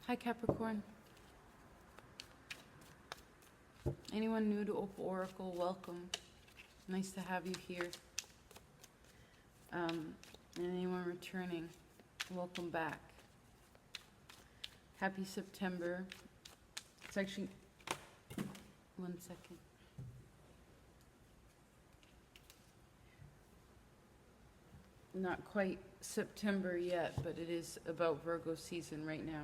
Hi, Capricorn. Anyone new to Opal Oracle, welcome. Nice to have you here. And anyone returning, welcome back. Happy September. It's actually, 1 second. Not quite September yet, but it is about Virgo season right now.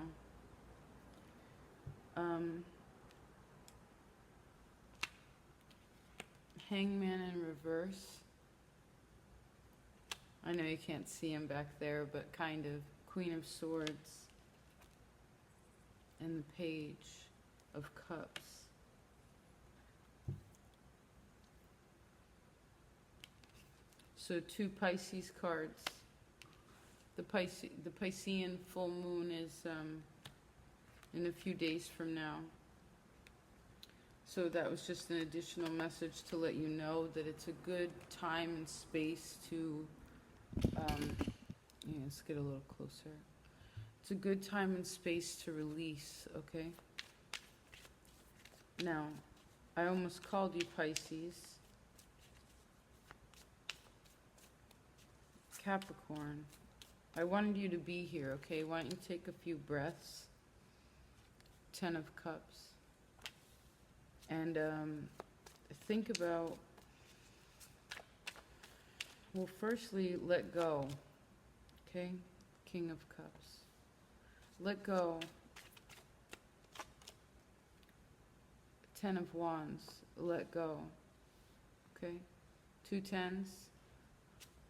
Hangman in reverse. I know you can't see him back there, but kind of. Queen of Swords. And the Page of Cups. So 2 Pisces cards. The Piscean full moon is in a few days from now. So that was just an additional message to let you know that it's a good time and space to, yeah, let's get a little closer. It's a good time and space to release, okay? Now, I almost called you Pisces. Capricorn, I wanted you to be here, okay? Why don't you take a few breaths? 10 of Cups. And think about, well, firstly, let go, okay? King of Cups. Let go. 10 of Wands, let go, okay? 2 tens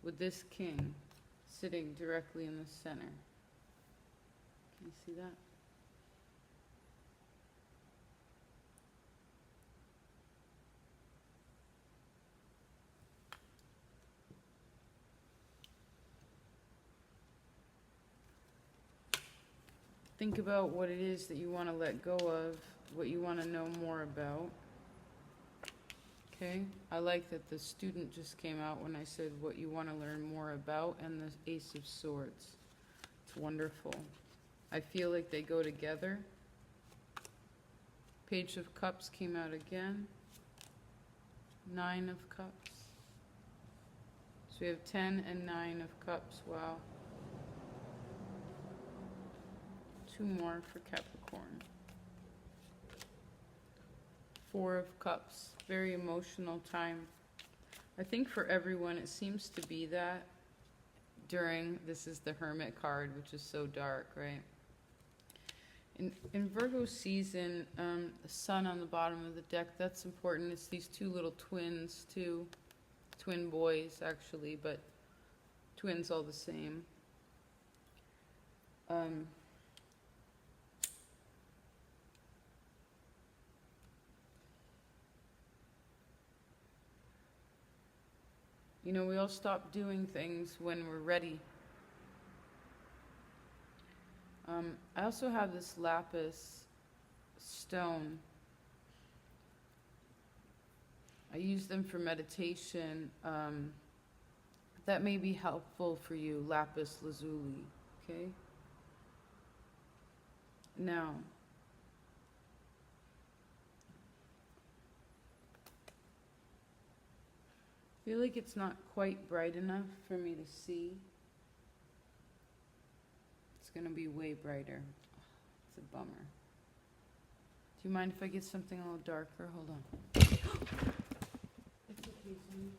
with this king sitting directly in the center. Can you see that? Think about what it is that you want to let go of, what you want to know more about. Okay? I like that the student just came out when I said what you want to learn more about, and the Ace of Swords. It's wonderful. I feel like they go together. Page of Cups came out again. 9 of Cups. So we have 10 and 9 of Cups. Wow. 2 more for Capricorn. 4 of Cups. Very emotional time. I think for everyone it seems to be that during, this is the Hermit card, which is so dark, right? In Virgo season, the sun on the bottom of the deck, that's important. It's these 2 little twins, 2 twin boys actually, but twins all the same. You know, we all stop doing things when we're ready. I also have this lapis stone. I use them for meditation. That may be helpful for you, lapis lazuli, okay? Now, I feel like it's not quite bright enough for me to see. It's going to be way brighter. It's a bummer. Do you mind if I get something a little darker? Hold on. It's okay, sweetie.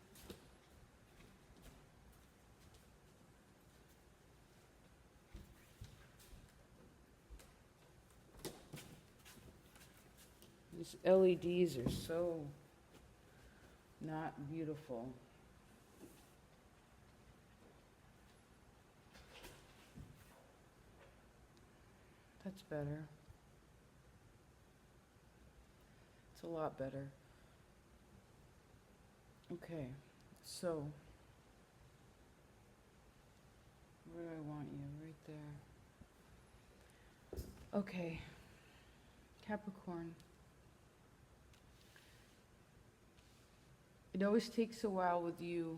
These LEDs are so not beautiful. That's better. It's a lot better. Okay, so where do I want you? Right there. Okay, Capricorn. It always takes a while with you.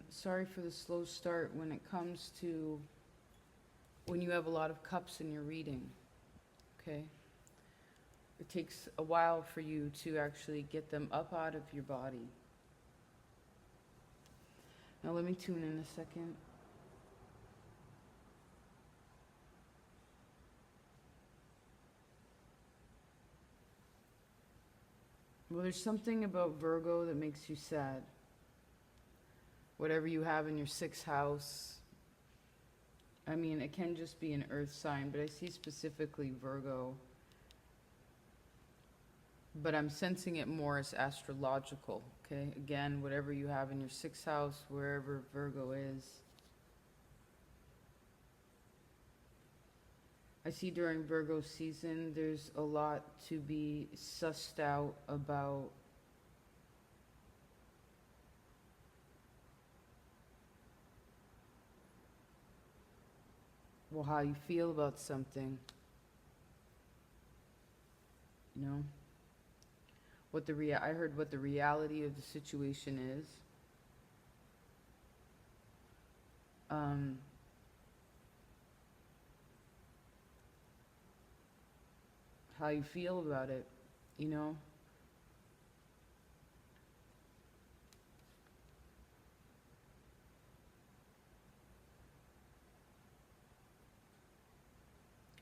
Sorry for the slow start when it comes to when you have a lot of cups in your reading. okay? It takes a while for you to actually get them up out of your body. Now let me tune in a second. Well, there's something about Virgo that makes you sad. Whatever you have in your sixth house. I mean, it can just be an earth sign, but I see specifically Virgo. But I'm sensing it more as astrological, okay? Again, whatever you have in your sixth house, wherever Virgo is. I see during Virgo season, there's a lot to be sussed out about well, how you feel about something, you know? I heard what the reality of the situation is. How you feel about it, you know?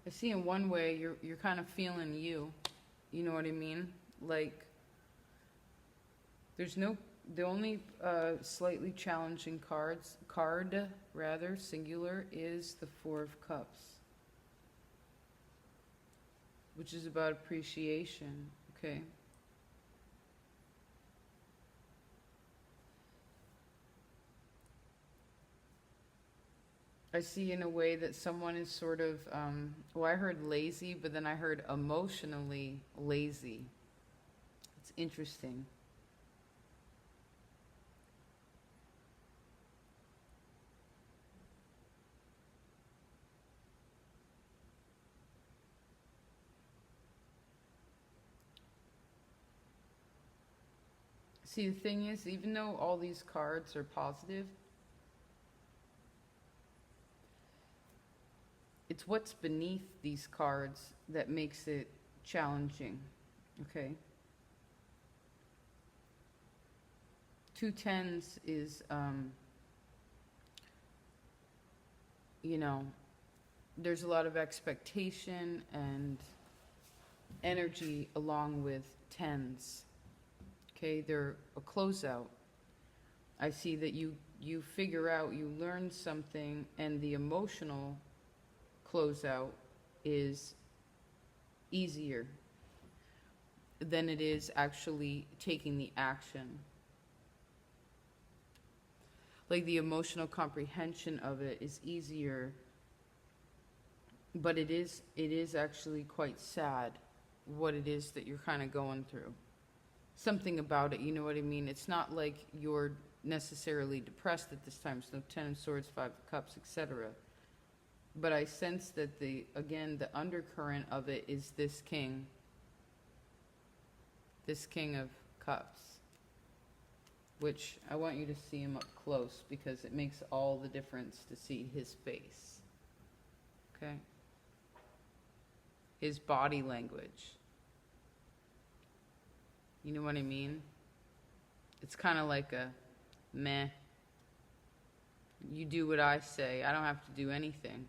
I see in one way you're kind of feeling you know what I mean? Like, the only slightly challenging card rather, singular, is the Four of Cups, which is about appreciation, okay? I see in a way that someone is sort of, I heard lazy, but then I heard emotionally lazy. It's interesting. See, the thing is, even though all these cards are positive, it's what's beneath these cards that makes it challenging, okay? 2 tens is, you know, there's a lot of expectation and energy along with tens. Okay, they're a closeout. I see that you figure out, you learn something, and the emotional closeout is easier than it is actually taking the action. Like, the emotional comprehension of it is easier, but it is actually quite sad what it is that you're kind of going through. Something about it, you know what I mean? It's not like you're necessarily depressed at this time. So 10 of Swords, 5 of Cups, etc. But I sense that the undercurrent of it is this King of Cups, which I want you to see him up close because it makes all the difference to see his face. Okay? His body language. You know what I mean? It's kind of like a meh. You do what I say. I don't have to do anything.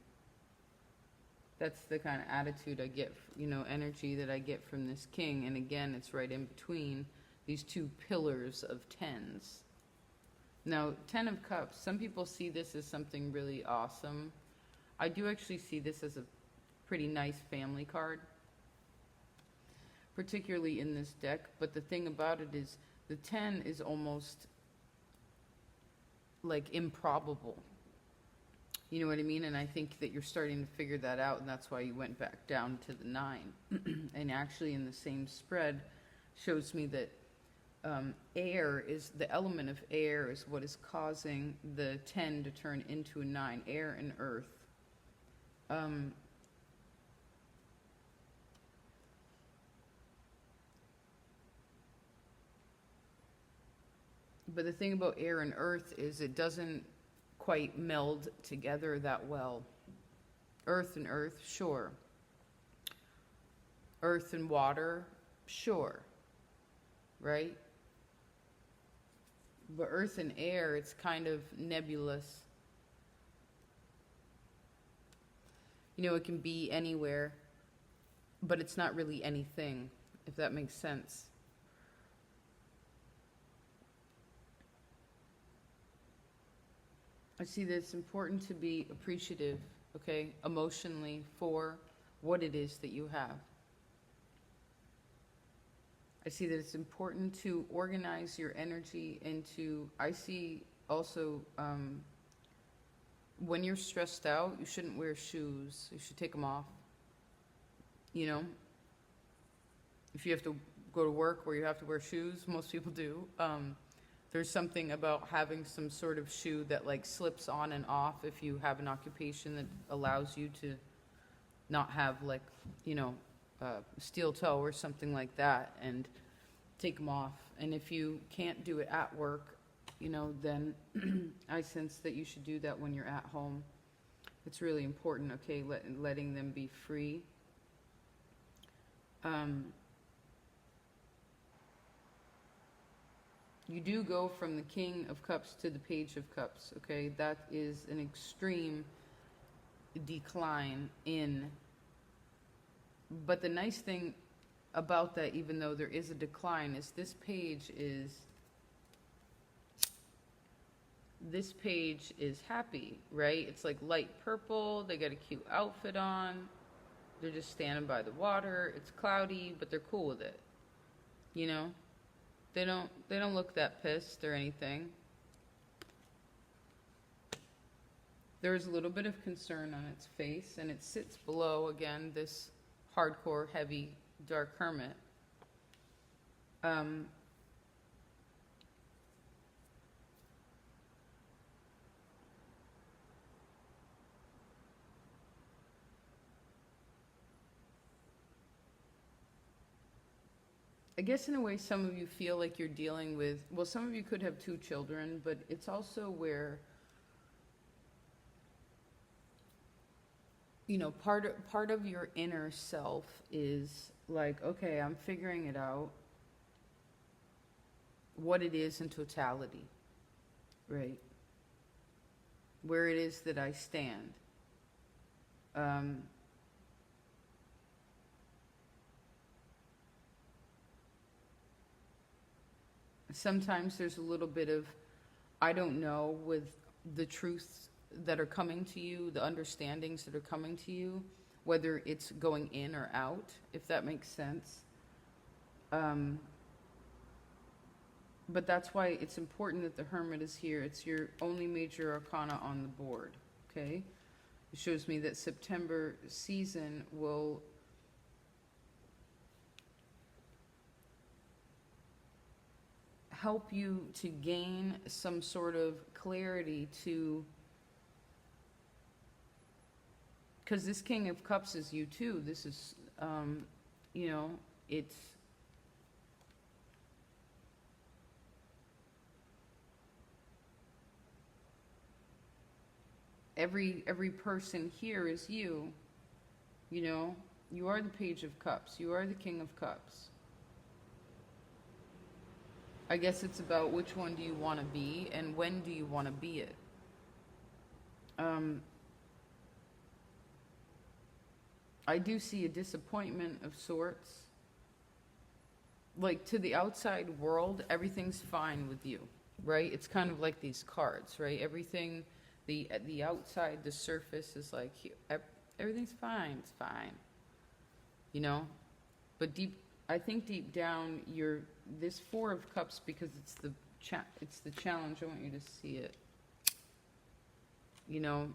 That's the kind of attitude I get, energy that I get from this King. And again, it's right in between these two pillars of tens. Now, 10 of Cups, some people see this as something really awesome. I do actually see this as a pretty nice family card, particularly in this deck. But the thing about it is the 10 is almost like improbable. You know what I mean? And I think that you're starting to figure that out, and that's why you went back down to the 9. And actually in the same spread shows me that the element of air is what is causing the 10 to turn into a 9, air and earth. But the thing about air and earth is it doesn't quite meld together that well. Earth and earth, sure. earth and water, sure, right? But earth and air, it's kind of nebulous. You know, it can be anywhere, but it's not really anything, if that makes sense. I see that it's important to be appreciative, okay, emotionally, for what it is that you have. I see that it's important to organize your energy into, I see also, when you're stressed out, you shouldn't wear shoes. You should take them off. You know, if you have to go to work where you have to wear shoes, most people do. There's something about having some sort of shoe that like slips on and off if you have an occupation that allows you to not have like, you know, steel toe or something like that, and take them off. And if you can't do it at work, you know, then I sense that you should do that when you're at home. It's really important, okay, letting them be free. You do go from the King of Cups to the Page of Cups, okay? That is an extreme decline in. But the nice thing about that, even though there is a decline, is this page is happy, right? It's like light purple. They got a cute outfit on. They're just standing by the water. It's cloudy, but they're cool with it. You know? They don't look that pissed or anything. There's a little bit of concern on its face, and it sits below, again, this hardcore, heavy, dark hermit. I guess in a way some of you feel like you're dealing with, well, some of you could have 2 children, but it's also where, you know, part of your inner self is like, okay, I'm figuring it out, what it is in totality, right? Where it is that I stand. Sometimes there's a little bit of, I don't know, with the truths that are coming to you, the understandings that are coming to you, whether it's going in or out, if that makes sense. But that's why it's important that the Hermit is here. It's your only major arcana on the board, okay? It shows me that September season will help you to gain some sort of clarity to, because this King of Cups is you too. This is, you know, it's every person here is you. You know, you are the Page of Cups. You are the King of Cups. I guess it's about which one do you want to be and when do you want to be it. I do see a disappointment of sorts. Like, to the outside world, everything's fine with you, right? It's kind of like these cards, right? Everything, the outside, the surface is like, everything's fine, it's fine. You know? But I think deep down, this 4 of Cups, because it's the challenge. I want you to see it. You know,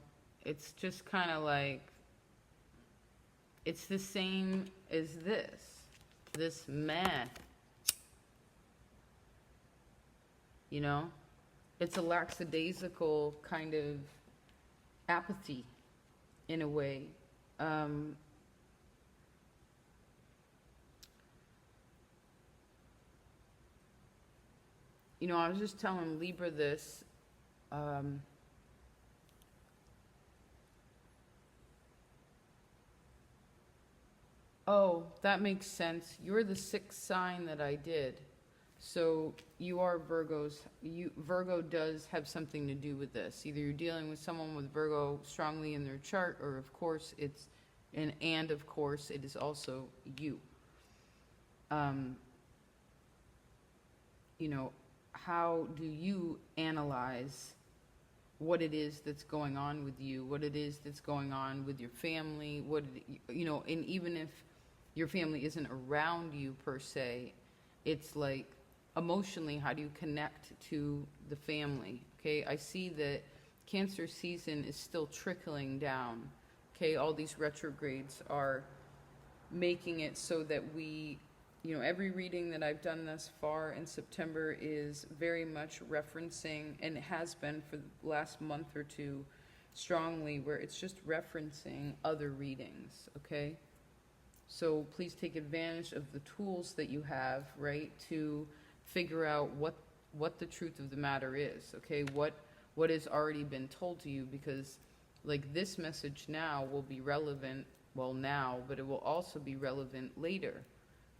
it's just kind of like, it's the same as this meh. You know, it's a lackadaisical kind of apathy in a way. You know, I was just telling Libra this. Oh, that makes sense. You're the sixth sign that I did. So you are Virgos. Virgo does have something to do with this. Either you're dealing with someone with Virgo strongly in their chart, or of course it's, and of course it is also you. You know, how do you analyze what it is that's going on with you, what it is that's going on with your family, you know, and even if your family isn't around you per se, it's like emotionally, how do you connect to the family? Okay, I see that Cancer season is still trickling down. Okay, all these retrogrades are making it so that we, you know, every reading that I've done thus far in September is very much referencing, and it has been for the last month or two strongly, where it's just referencing other readings, okay? So please take advantage of the tools that you have, right, to figure out what the truth of the matter is, okay? What has already been told to you, because like this message now will be relevant, well now, but it will also be relevant later,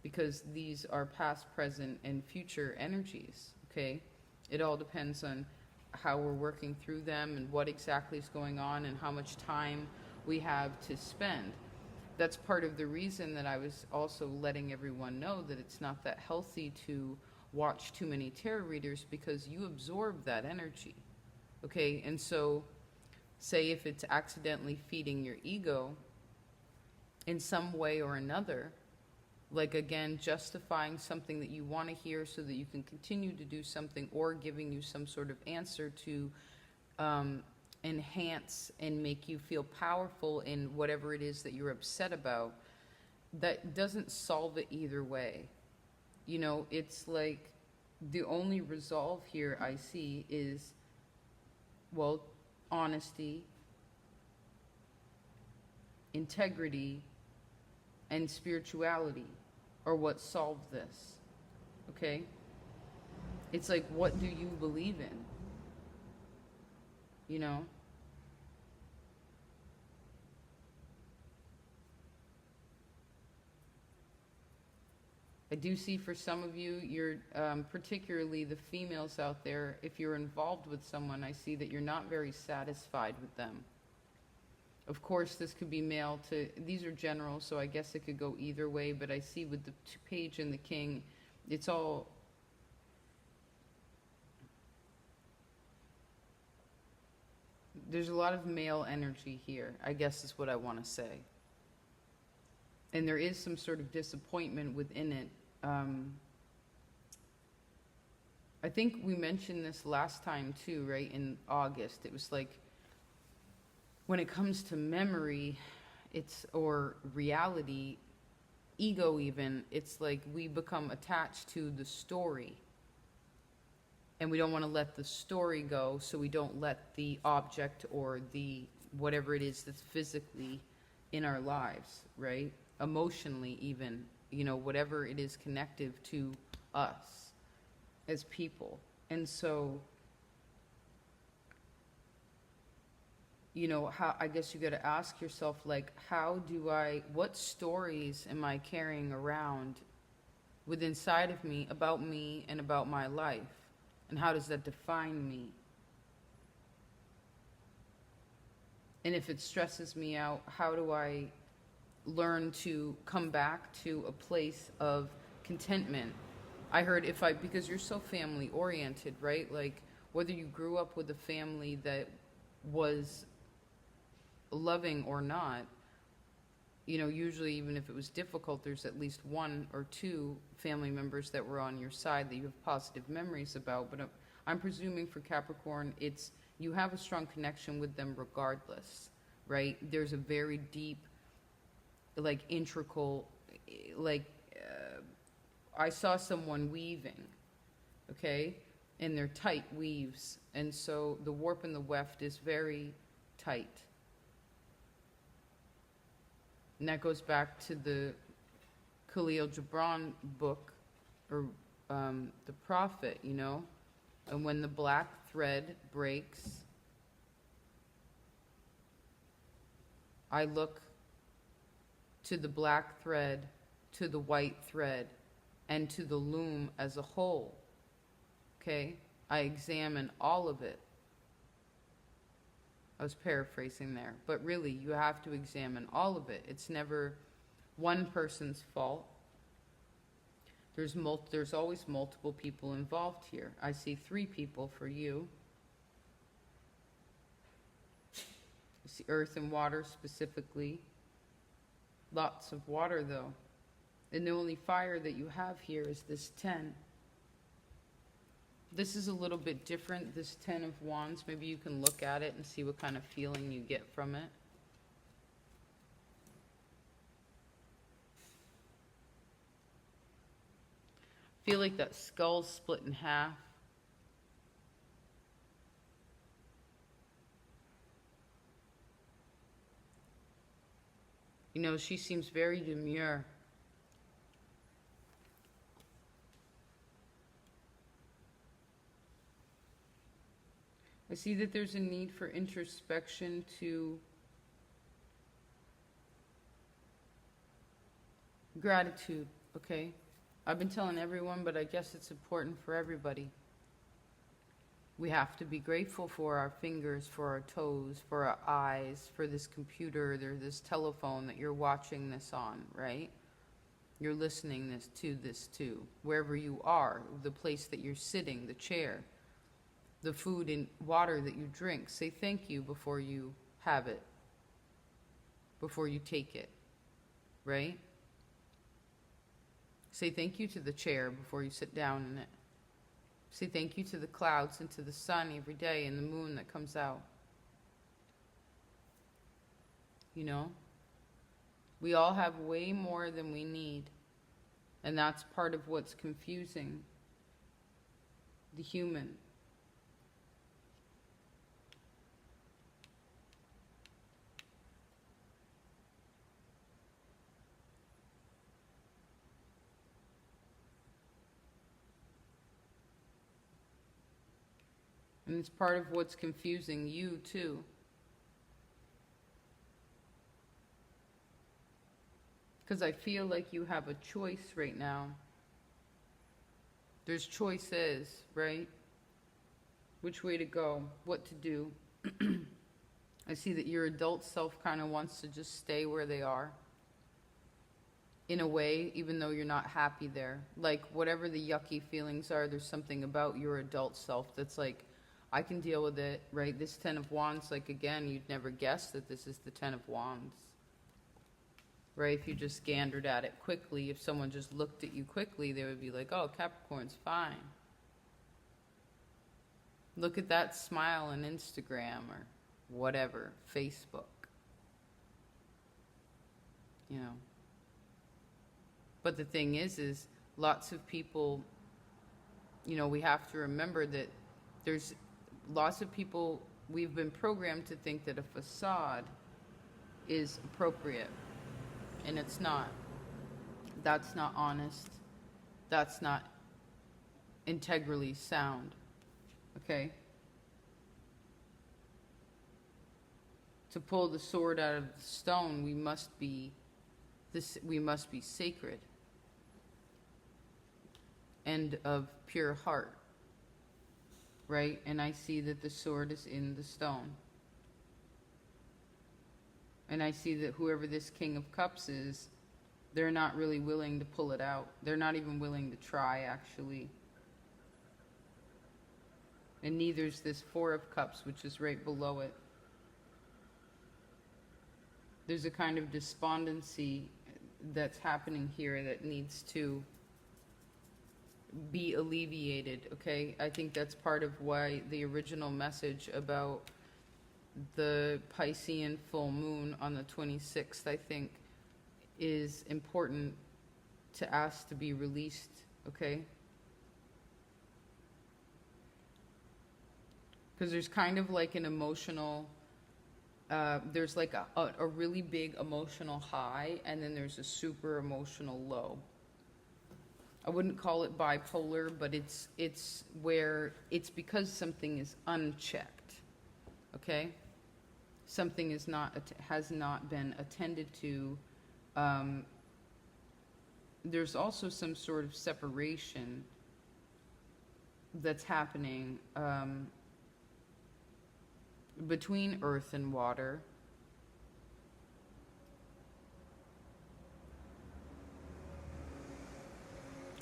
because these are past, present, and future energies, okay? It all depends on how we're working through them and what exactly is going on and how much time we have to spend. That's part of the reason that I was also letting everyone know that it's not that healthy to watch too many tarot readers, because you absorb that energy, okay? And so, say if it's accidentally feeding your ego in some way or another, like again, justifying something that you want to hear so that you can continue to do something, or giving you some sort of answer to enhance and make you feel powerful in whatever it is that you're upset about, that doesn't solve it either way. You know, it's like the only resolve here I see is, well, honesty, integrity, and spirituality are what solved this, okay? It's like, what do you believe in? You know? I do see for some of you, you're, particularly the females out there, if you're involved with someone, I see that you're not very satisfied with them. Of course, this could be male to, these are general, so I guess it could go either way, but I see with the page and the king, it's all, there's a lot of male energy here, I guess is what I want to say. And there is some sort of disappointment within it. I think we mentioned this last time too, right? In August, it was like, when it comes to memory, it's, or reality, ego even, it's like we become attached to the story. And we don't want to let the story go, so we don't let the object or the whatever it is that's physically in our lives, right? Emotionally even, you know, whatever it is connective to us as people. And so, you know, how, I guess you got to ask yourself, like, what stories am I carrying around within inside of me about me and about my life? And how does that define me? And if it stresses me out, how do I learn to come back to a place of contentment? I heard because you're so family oriented, right? Like, whether you grew up with a family that was loving or not, you know, usually even if it was difficult, there's at least one or two family members that were on your side that you have positive memories about. But I'm presuming for Capricorn, it's, you have a strong connection with them regardless, right? There's a very deep, like, integral, like, I saw someone weaving, okay? And they're tight weaves. And so the warp and the weft is very tight. And that goes back to the Khalil Gibran book, or the Prophet, you know? And when the black thread breaks, I look to the black thread, to the white thread, and to the loom as a whole. Okay? I examine all of it. I was paraphrasing there, but really you have to examine all of it. It's never one person's fault. There's always multiple people involved here. I see 3 people for you. I see earth and water specifically. Lots of water though. And the only fire that you have here is this 10. This is a little bit different, this 10 of Wands. Maybe you can look at it and see what kind of feeling you get from it. I feel like that skull's split in half. You know, she seems very demure. I see that there's a need for introspection to gratitude, okay? I've been telling everyone, but I guess it's important for everybody. We have to be grateful for our fingers, for our toes, for our eyes, for this computer, this telephone that you're watching this on, right? You're listening this to, wherever you are, the place that you're sitting, the chair, the food and water that you drink. Say thank you before you have it, before you take it, right? Say thank you to the chair before you sit down in it. Say thank you to the clouds and to the sun every day and the moon that comes out. You know? We all have way more than we need. And that's part of what's confusing the human. And it's part of what's confusing you too. Because I feel like you have a choice right now. There's choices, right? Which way to go, what to do. I see that your adult self kind of wants to just stay where they are. In a way, even though you're not happy there. Like, whatever the yucky feelings are, there's something about your adult self that's like, I can deal with it, right? This 10 of Wands, like, again, you'd never guess that this is the 10 of Wands. Right? If you just gandered at it quickly, if someone just looked at you quickly, they would be like, oh, Capricorn's fine. Look at that smile on Instagram or whatever, Facebook. You know. But the thing is lots of people, you know, we have to remember that there's lots of people, we've been programmed to think that a facade is appropriate, and it's not. That's not honest. That's not integrally sound. Okay? To pull the sword out of the stone, we must be sacred and of pure heart. Right? And I see that the sword is in the stone. And I see that whoever this King of Cups is, they're not really willing to pull it out. They're not even willing to try, actually. And neither's this Four of Cups, which is right below it. There's a kind of despondency that's happening here that needs to be alleviated, okay? I think that's part of why the original message about the Piscean full moon on the 26th, I think, is important to ask to be released, okay? Because there's kind of like an emotional, there's like a really big emotional high, and then there's a super emotional low. I wouldn't call it bipolar, but it's where it's because something is unchecked, okay? Something has not been attended to There's also some sort of separation that's happening between earth and water.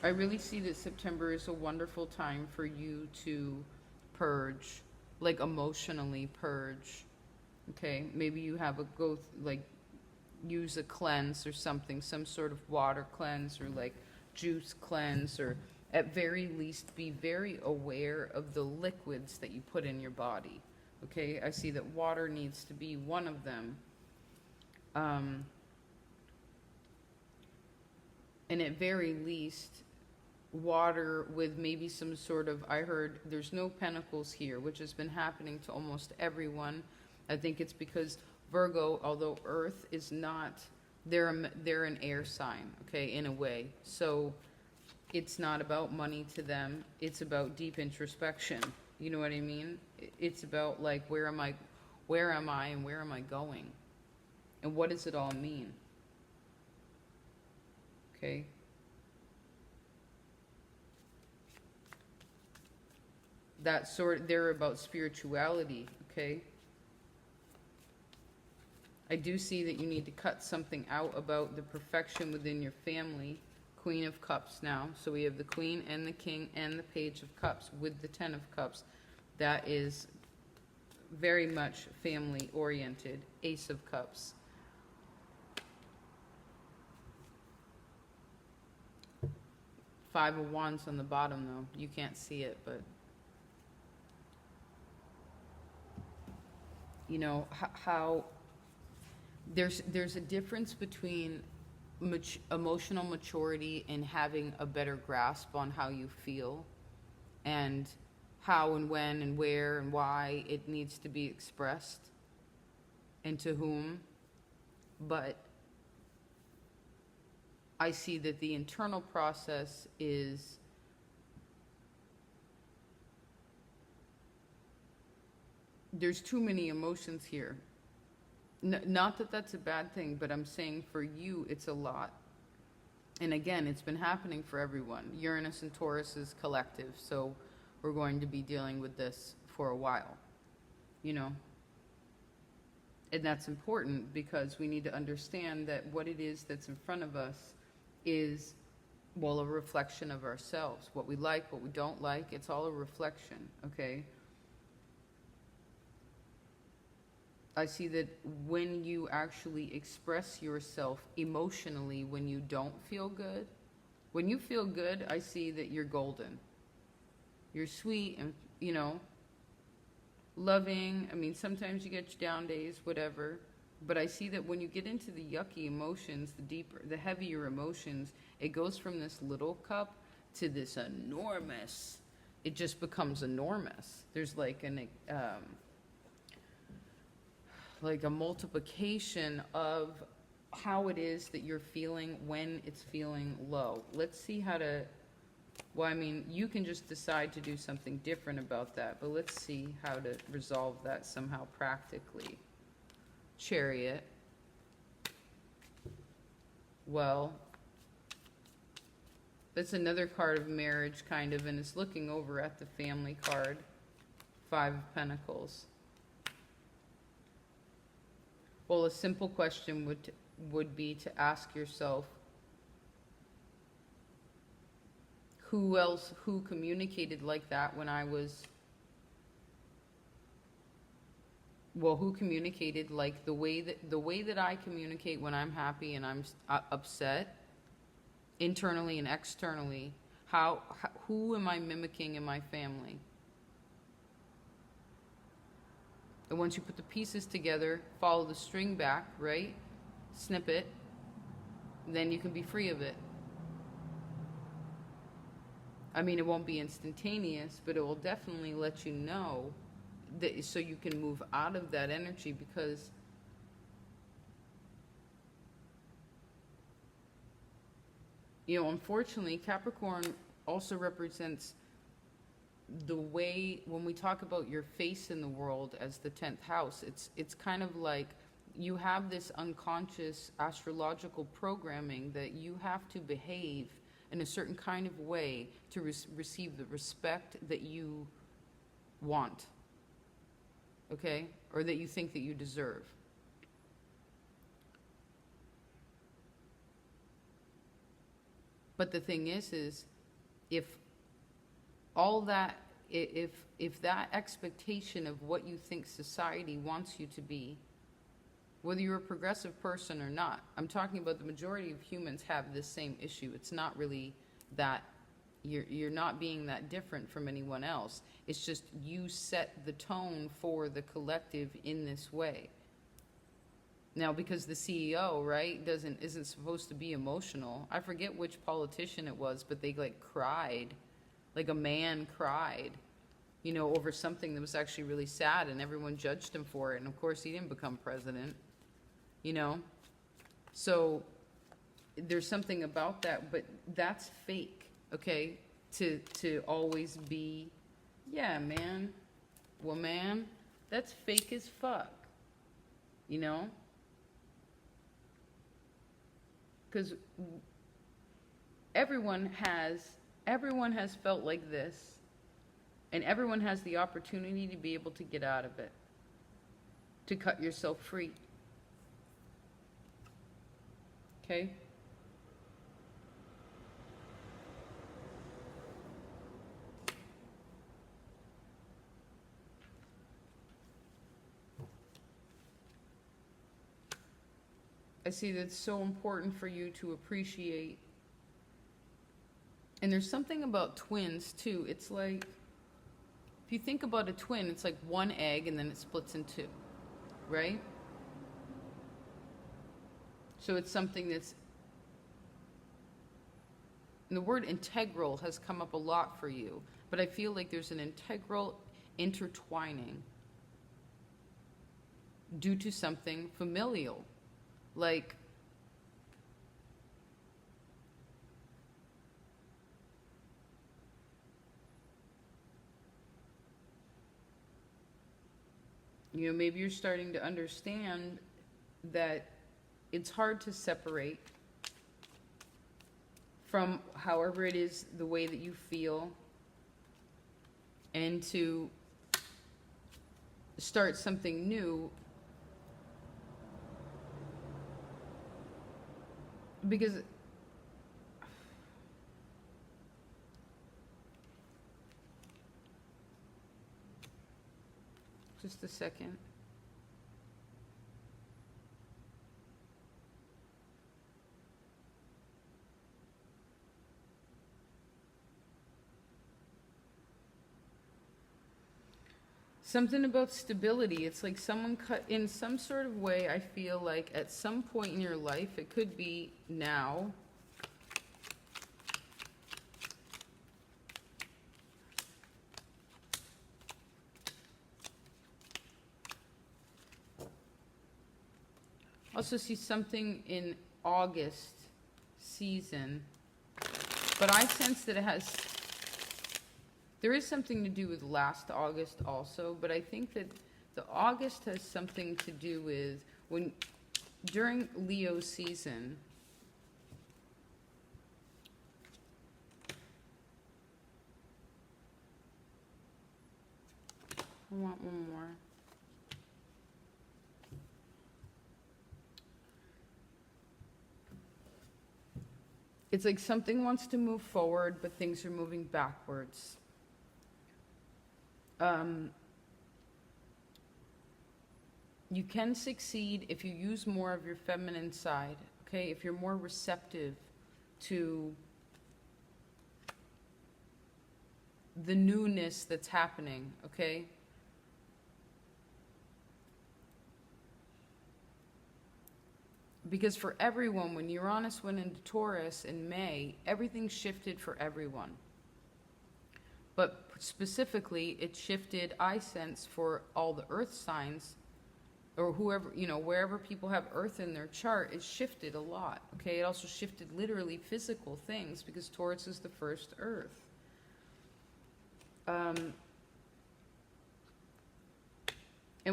I really see that September is a wonderful time for you to purge, like emotionally purge. Okay, maybe you have a use a cleanse or something, some sort of water cleanse or like juice cleanse, or at very least be very aware of the liquids that you put in your body. Okay, I see that water needs to be one of them. And at very least, water with maybe some sort of, I heard there's no pentacles here, which has been happening to almost everyone. I think it's because Virgo, although Earth is not, they're an air sign, okay, in a way. So it's not about money to them. It's about deep introspection. You know what I mean? It's about like, where am I, and where am I going? And what does it all mean? Okay. That sort, they're about spirituality, okay? I do see that you need to cut something out about the perfection within your family. Queen of Cups now. So we have the Queen and the King and the Page of Cups with the Ten of Cups. That is very much family oriented. Ace of Cups. Five of Wands on the bottom though. You can't see it, but you know how there's a difference between emotional maturity and having a better grasp on how you feel and how and when and where and why it needs to be expressed and to whom. But I see that the internal process is there's too many emotions here. Not that that's a bad thing, but I'm saying for you, it's a lot. And again, it's been happening for everyone. Uranus and Taurus is collective, so we're going to be dealing with this for a while, you know. And that's important because we need to understand that what it is that's in front of us is, well, a reflection of ourselves. What we like, what we don't like, it's all a reflection, okay? I see that when you actually express yourself emotionally when you don't feel good, when you feel good, I see that you're golden. You're sweet and, you know, loving. I mean, sometimes you get your down days, whatever. But I see that when you get into the yucky emotions, the deeper, the heavier emotions, it goes from this little cup to this enormous, it just becomes enormous. There's like a multiplication of how it is that you're feeling when it's feeling low. Let's see how to, well, I mean, you can just decide to do something different about that, but let's see how to resolve that somehow practically. Chariot. Well, that's another card of marriage, kind of, and it's looking over at the family card. Five of Pentacles. Well, a simple question would be to ask yourself, who communicated like that when I was, well, who communicated like the way that I communicate when I'm happy and I'm upset, internally and externally, who am I mimicking in my family? And once you put the pieces together, follow the string back, right? Snip it, then you can be free of it. I mean, it won't be instantaneous, but it will definitely let you know that, so you can move out of that energy, because you know, unfortunately, Capricorn also represents the way, when we talk about your face in the world as the 10th house, it's kind of like you have this unconscious astrological programming that you have to behave in a certain kind of way to receive the respect that you want, okay? Or that you think that you deserve. But the thing is if all that, if that expectation of what you think society wants you to be, whether you're a progressive person or not, I'm talking about the majority of humans have this same issue. It's not really that you're not being that different from anyone else. It's just you set the tone for the collective in this way. Now, because the CEO, right, isn't supposed to be emotional. I forget which politician it was, but they like cried, like a man cried, you know, over something that was actually really sad, and everyone judged him for it. And of course, he didn't become president, you know. So there's something about that, but that's fake, okay? To always be, yeah, man, woman, that's fake as fuck, you know. Because everyone has felt like this, and everyone has the opportunity to be able to get out of it, to cut yourself free. Okay? I see that it's so important for you to appreciate. And there's something about twins too. It's like, if you think about a twin, it's like one egg and then it splits in two, right? So it's something that's, and the word integral has come up a lot for you, but I feel like there's an integral intertwining due to something familial. Like, you know, maybe you're starting to understand that it's hard to separate from however it is the way that you feel, and to start something new. Because just a second. Something about stability. It's like someone cut in some sort of way. I feel like at some point in your life, it could be now, also see something in August season, but I sense that there is something to do with last August also, but I think that the August has something to do with when, during Leo season, I want one more. It's like something wants to move forward, but things are moving backwards. You can succeed if you use more of your feminine side, okay? If you're more receptive to the newness that's happening, okay? Because for everyone, when Uranus went into Taurus in May, everything shifted for everyone. But specifically, it shifted, I sense, for all the earth signs, or whoever, you know, wherever people have earth in their chart, it shifted a lot, okay? It also shifted literally physical things, because Taurus is the first earth. And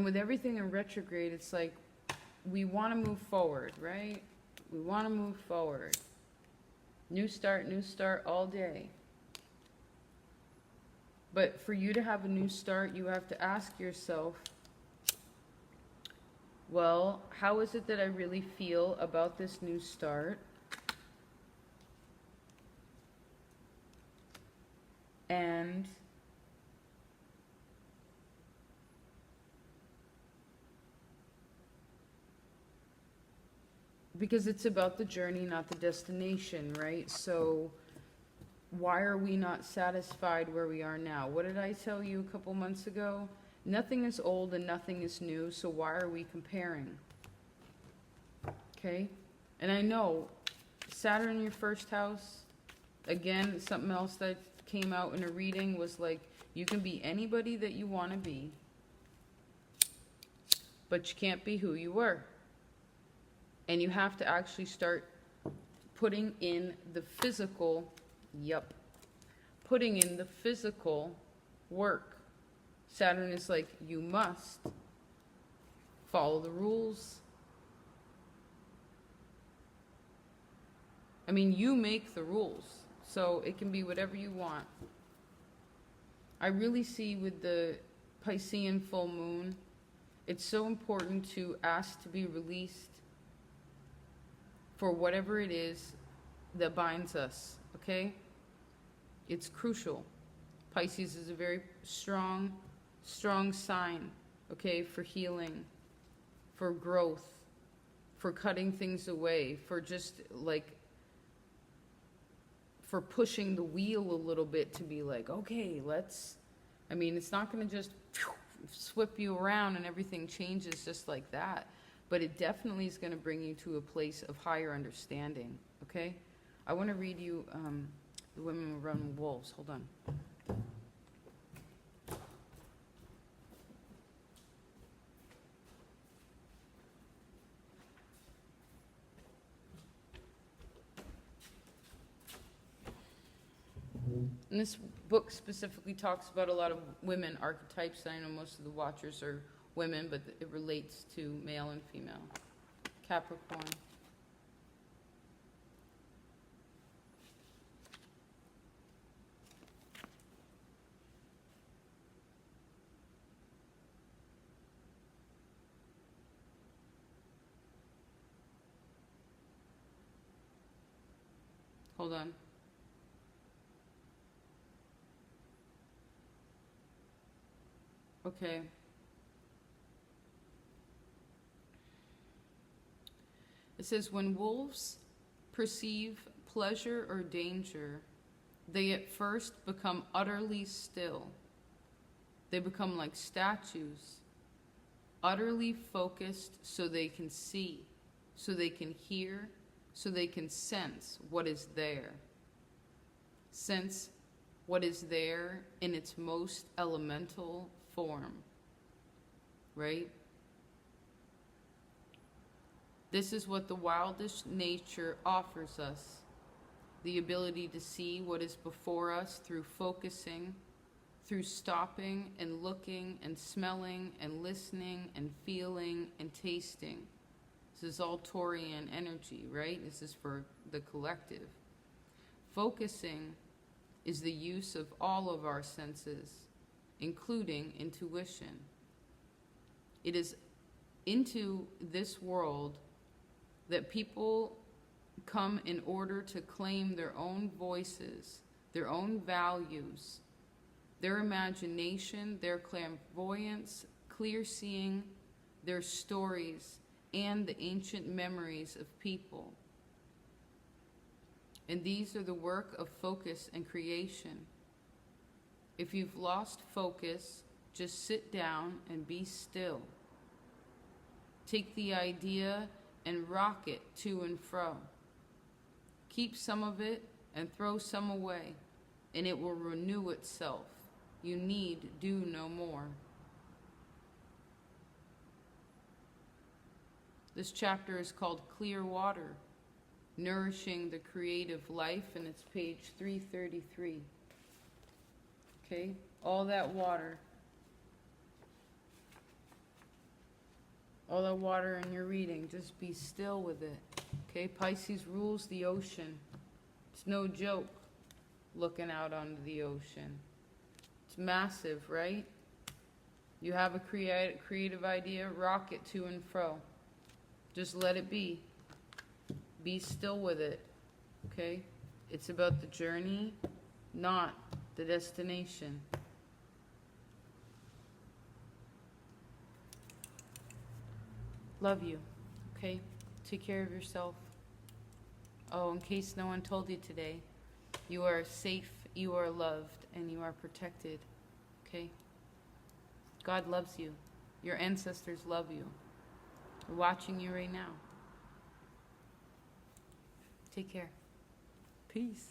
with everything in retrograde, it's like, we want to move forward, right? We want to move forward. New start all day. But for you to have a new start, you have to ask yourself, well, how is it that I really feel about this new start? And because it's about the journey, not the destination, right? So why are we not satisfied where we are now? What did I tell you a couple months ago? Nothing is old and nothing is new, so why are we comparing? Okay? And I know Saturn in your first house, again, something else that came out in a reading was like, you can be anybody that you want to be, but you can't be who you were. And you have to actually start putting in the physical, putting in the physical work. Saturn is like, you must follow the rules. I mean, you make the rules, so it can be whatever you want. I really see with the Piscean full moon, it's so important to ask to be released for whatever it is that binds us, okay? It's crucial. Pisces is a very strong sign, okay, for healing, for growth, for cutting things away, for just like, for pushing the wheel a little bit to be like, okay, let's, I mean, it's not going to just whip you around and everything changes just like that. But it definitely is going to bring you to a place of higher understanding, okay? I want to read you The Women Who Run Wolves. Hold on. And this book specifically talks about a lot of women archetypes. I know most of the watchers are women, but it relates to male and female. Capricorn. Hold on. Okay. It says, when wolves perceive pleasure or danger, they at first become utterly still. They become like statues, utterly focused so they can see, so they can hear, so they can sense what is there. Sense what is there in its most elemental form, right? This is what the wildest nature offers us, the ability to see what is before us through focusing, through stopping and looking and smelling and listening and feeling and tasting. This is all Taurian energy, right? This is for the collective. Focusing is the use of all of our senses, including intuition. It is into this world that people come in order to claim their own voices, their own values, their imagination, their clairvoyance, clear seeing, their stories, and the ancient memories of people. And these are the work of focus and creation. If you've lost focus, just sit down and be still. Take the idea and rock it to and fro. Keep some of it and throw some away, and it will renew itself. You need do no more. This chapter is called Clear Water, Nourishing the Creative Life, and it's page 333. Okay? All that water all the water in your reading. Just be still with it. Okay, Pisces rules the ocean. It's no joke looking out onto the ocean. It's massive, right? You have a creative idea, rock it to and fro. Just let it be. Be still with it, okay? It's about the journey, not the destination. Love you, okay? Take care of yourself. Oh, in case no one told you today, you are safe, you are loved, and you are protected, okay? God loves you. Your ancestors love you. They're watching you right now. Take care. Peace.